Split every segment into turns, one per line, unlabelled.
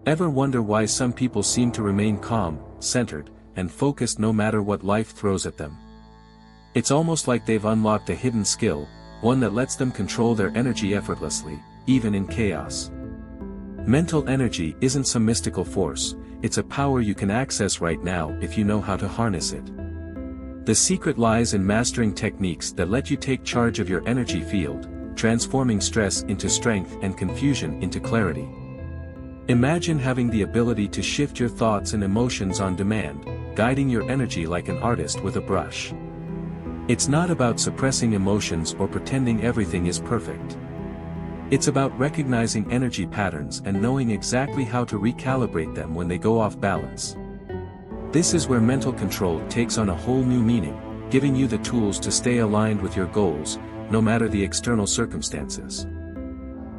Ever wonder why some people seem to remain calm, centered, and focused no matter what life throws at them? It's almost like they've unlocked a hidden skill, one that lets them control their energy effortlessly, even in chaos. Mental energy isn't some mystical force, it's a power you can access right now if you know how to harness it. The secret lies in mastering techniques that let you take charge of your energy field, transforming stress into strength and confusion into clarity. Imagine having the ability to shift your thoughts and emotions on demand, guiding your energy like an artist with a brush. It's not about suppressing emotions or pretending everything is perfect. It's about recognizing energy patterns and knowing exactly how to recalibrate them when they go off balance. This is where mental control takes on a whole new meaning, giving you the tools to stay aligned with your goals, no matter the external circumstances.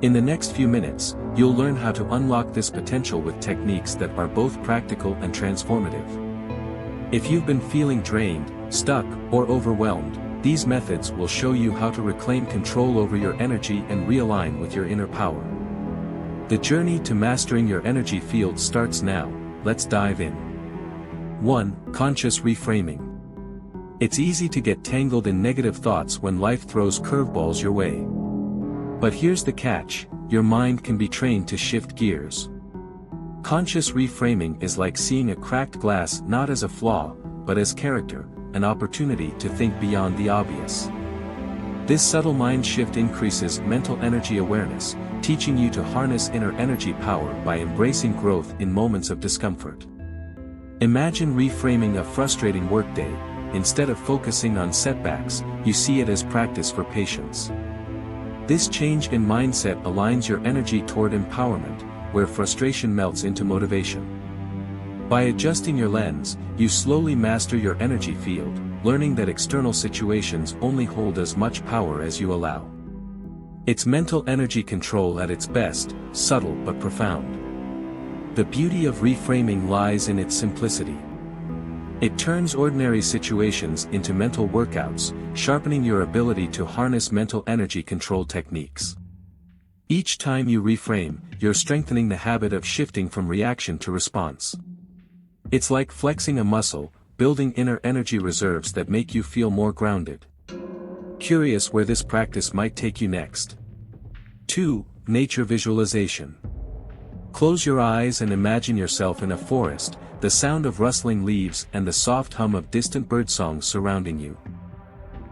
In the next few minutes, you'll learn how to unlock this potential with techniques that are both practical and transformative. If you've been feeling drained, stuck, or overwhelmed, these methods will show you how to reclaim control over your energy and realign with your inner power. The journey to mastering your energy field starts now. Let's dive in. 1. Conscious reframing. It's easy to get tangled in negative thoughts when life throws curveballs your way. But here's the catch, your mind can be trained to shift gears. Conscious reframing is like seeing a cracked glass not as a flaw, but as character, an opportunity to think beyond the obvious. This subtle mind shift increases mental energy awareness, teaching you to harness inner energy power by embracing growth in moments of discomfort. Imagine reframing a frustrating workday. Instead of focusing on setbacks, you see it as practice for patience. This change in mindset aligns your energy toward empowerment, where frustration melts into motivation. By adjusting your lens, you slowly master your energy field, learning that external situations only hold as much power as you allow. It's mental energy control at its best, subtle but profound. The beauty of reframing lies in its simplicity. It turns ordinary situations into mental workouts, sharpening your ability to harness mental energy control techniques. Each time you reframe, you're strengthening the habit of shifting from reaction to response. It's like flexing a muscle, building inner energy reserves that make you feel more grounded. Curious where this practice might take you next? 2. Nature visualization. Close your eyes and imagine yourself in a forest, the sound of rustling leaves and the soft hum of distant birdsong surrounding you.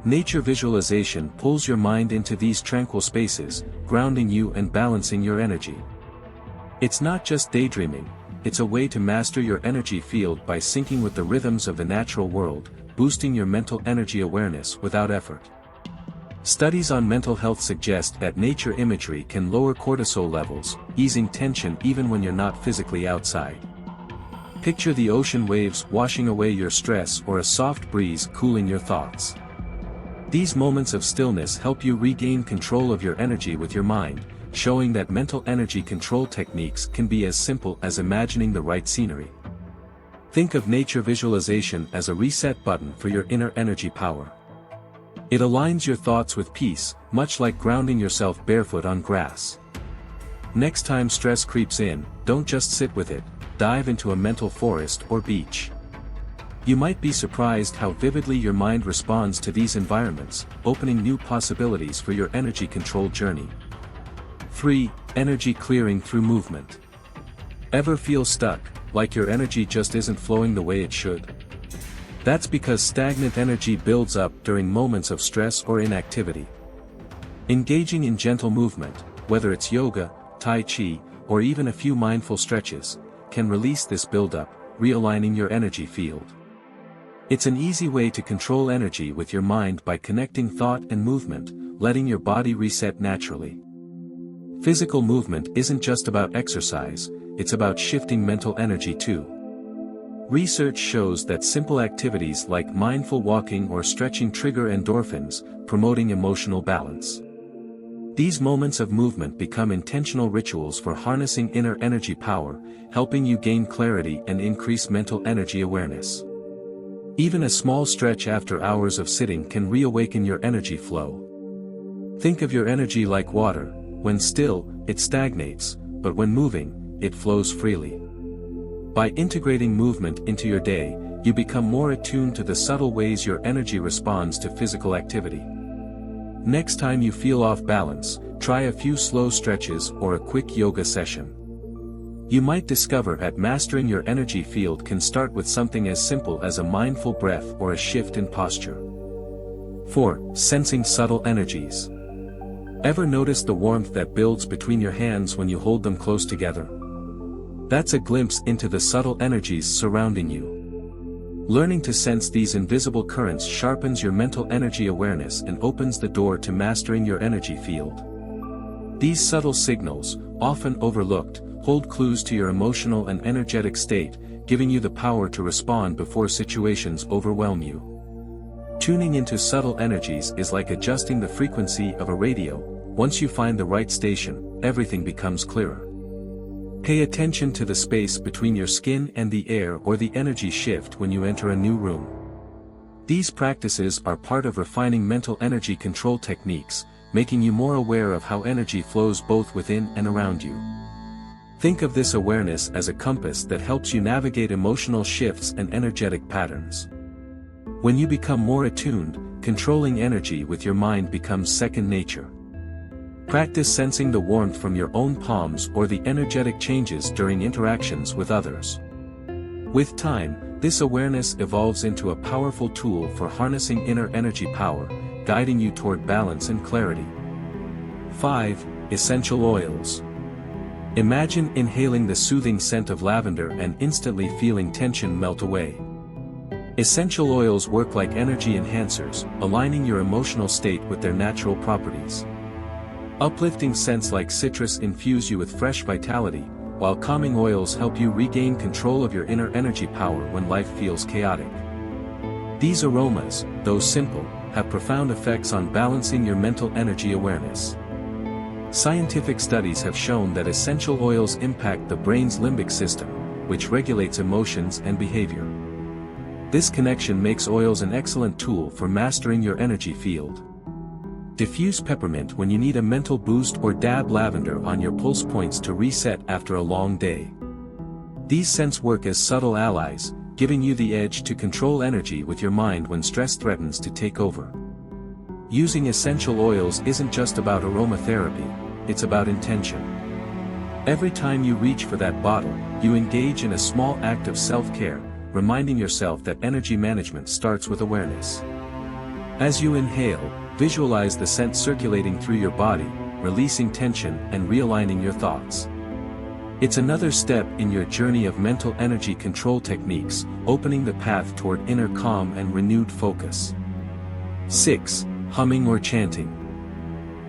Nature visualization pulls your mind into these tranquil spaces, grounding you and balancing your energy. It's not just daydreaming, it's a way to master your energy field by syncing with the rhythms of the natural world, boosting your mental energy awareness without effort. Studies on mental health suggest that nature imagery can lower cortisol levels, easing tension even when you're not physically outside. Picture the ocean waves washing away your stress or a soft breeze cooling your thoughts. These moments of stillness help you regain control of your energy with your mind, showing that mental energy control techniques can be as simple as imagining the right scenery. Think of nature visualization as a reset button for your inner energy power. It aligns your thoughts with peace, much like grounding yourself barefoot on grass. Next time stress creeps in, don't just sit with it, dive into a mental forest or beach. You might be surprised how vividly your mind responds to these environments, opening new possibilities for your energy control journey. 3. Energy clearing through movement. Ever feel stuck, like your energy just isn't flowing the way it should? That's because stagnant energy builds up during moments of stress or inactivity. Engaging in gentle movement, whether it's yoga, tai chi, or even a few mindful stretches, can release this buildup, realigning your energy field. It's an easy way to control energy with your mind by connecting thought and movement, letting your body reset naturally. Physical movement isn't just about exercise, it's about shifting mental energy too. Research shows that simple activities like mindful walking or stretching trigger endorphins, promoting emotional balance. These moments of movement become intentional rituals for harnessing inner energy power, helping you gain clarity and increase mental energy awareness. Even a small stretch after hours of sitting can reawaken your energy flow. Think of your energy like water. When still, it stagnates, but when moving, it flows freely. By integrating movement into your day, you become more attuned to the subtle ways your energy responds to physical activity. Next time you feel off balance, try a few slow stretches or a quick yoga session. You might discover that mastering your energy field can start with something as simple as a mindful breath or a shift in posture. 4. Sensing subtle energies. Ever notice the warmth that builds between your hands when you hold them close together? That's a glimpse into the subtle energies surrounding you. Learning to sense these invisible currents sharpens your mental energy awareness and opens the door to mastering your energy field. These subtle signals, often overlooked, hold clues to your emotional and energetic state, giving you the power to respond before situations overwhelm you. Tuning into subtle energies is like adjusting the frequency of a radio. Once you find the right station, everything becomes clearer. Pay attention to the space between your skin and the air or the energy shift when you enter a new room. These practices are part of refining mental energy control techniques, making you more aware of how energy flows both within and around you. Think of this awareness as a compass that helps you navigate emotional shifts and energetic patterns. When you become more attuned, controlling energy with your mind becomes second nature. Practice sensing the warmth from your own palms or the energetic changes during interactions with others. With time, this awareness evolves into a powerful tool for harnessing inner energy power, guiding you toward balance and clarity. 5. Essential oils. Imagine inhaling the soothing scent of lavender and instantly feeling tension melt away. Essential oils work like energy enhancers, aligning your emotional state with their natural properties. Uplifting scents like citrus infuse you with fresh vitality, while calming oils help you regain control of your inner energy power when life feels chaotic. These aromas, though simple, have profound effects on balancing your mental energy awareness. Scientific studies have shown that essential oils impact the brain's limbic system, which regulates emotions and behavior. This connection makes oils an excellent tool for mastering your energy field. Diffuse peppermint when you need a mental boost or dab lavender on your pulse points to reset after a long day. These scents work as subtle allies, giving you the edge to control energy with your mind when stress threatens to take over. Using essential oils isn't just about aromatherapy, it's about intention. Every time you reach for that bottle, you engage in a small act of self-care, reminding yourself that energy management starts with awareness. As you inhale, visualize the scent circulating through your body, releasing tension and realigning your thoughts. It's another step in your journey of mental energy control techniques, opening the path toward inner calm and renewed focus. 6. Humming or chanting.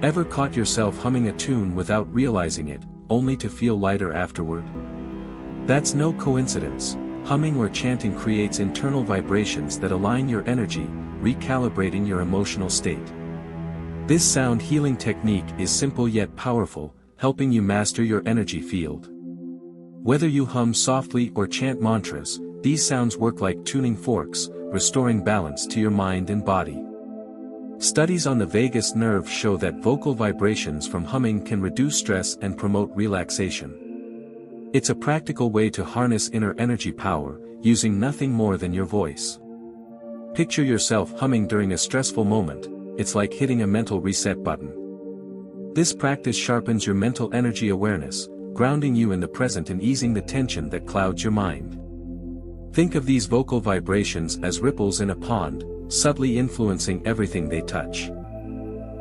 Ever caught yourself humming a tune without realizing it, only to feel lighter afterward? That's no coincidence. Humming or chanting creates internal vibrations that align your energy, recalibrating your emotional state. This sound healing technique is simple yet powerful, helping you master your energy field. Whether you hum softly or chant mantras, these sounds work like tuning forks, restoring balance to your mind and body. Studies on the vagus nerve show that vocal vibrations from humming can reduce stress and promote relaxation. It's a practical way to harness inner energy power, using nothing more than your voice. Picture yourself humming during a stressful moment. It's like hitting a mental reset button. This practice sharpens your mental energy awareness, grounding you in the present and easing the tension that clouds your mind. Think of these vocal vibrations as ripples in a pond, subtly influencing everything they touch.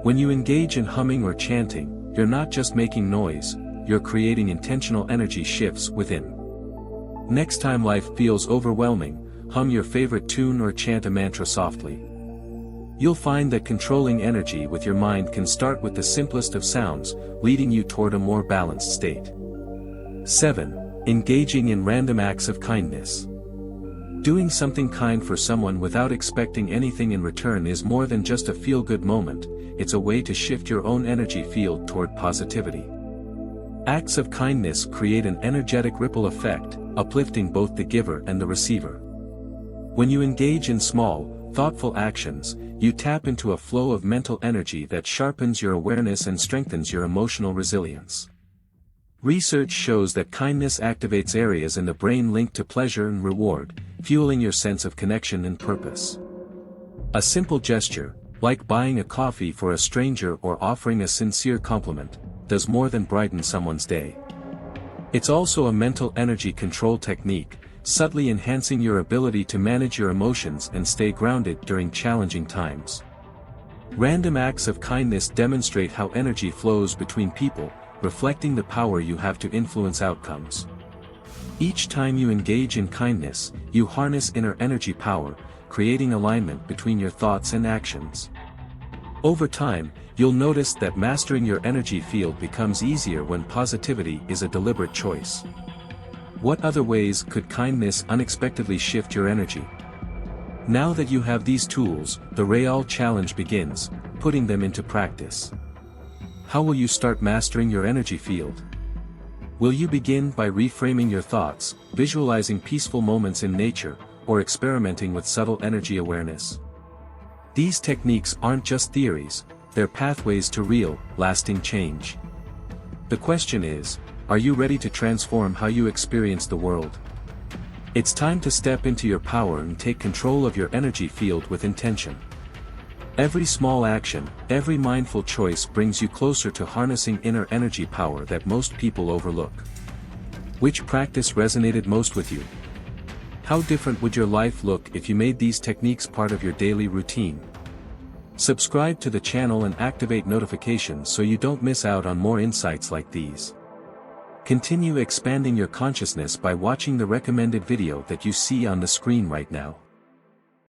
When you engage in humming or chanting, you're not just making noise, you're creating intentional energy shifts within. Next time life feels overwhelming, hum your favorite tune or chant a mantra softly. You'll find that controlling energy with your mind can start with the simplest of sounds, leading you toward a more balanced state. 7. Engaging in random acts of kindness. Doing something kind for someone without expecting anything in return is more than just a feel-good moment, it's a way to shift your own energy field toward positivity. Acts of kindness create an energetic ripple effect, uplifting both the giver and the receiver. When you engage in small, thoughtful actions, you tap into a flow of mental energy that sharpens your awareness and strengthens your emotional resilience. Research shows that kindness activates areas in the brain linked to pleasure and reward, fueling your sense of connection and purpose. A simple gesture, like buying a coffee for a stranger or offering a sincere compliment, does more than brighten someone's day. It's also a mental energy control technique, subtly enhancing your ability to manage your emotions and stay grounded during challenging times. Random acts of kindness demonstrate how energy flows between people, reflecting the power you have to influence outcomes. Each time you engage in kindness, you harness inner energy power, creating alignment between your thoughts and actions. Over time, you'll notice that mastering your energy field becomes easier when positivity is a deliberate choice. What other ways could kindness unexpectedly shift your energy? Now that you have these tools, the Real Challenge begins, putting them into practice. How will you start mastering your energy field? Will you begin by reframing your thoughts, visualizing peaceful moments in nature, or experimenting with subtle energy awareness? These techniques aren't just theories, they're pathways to real, lasting change. The question is, are you ready to transform how you experience the world? It's time to step into your power and take control of your energy field with intention. Every small action, every mindful choice brings you closer to harnessing inner energy power that most people overlook. Which practice resonated most with you? How different would your life look if you made these techniques part of your daily routine? Subscribe to the channel and activate notifications so you don't miss out on more insights like these. Continue expanding your consciousness by watching the recommended video that you see on the screen right now.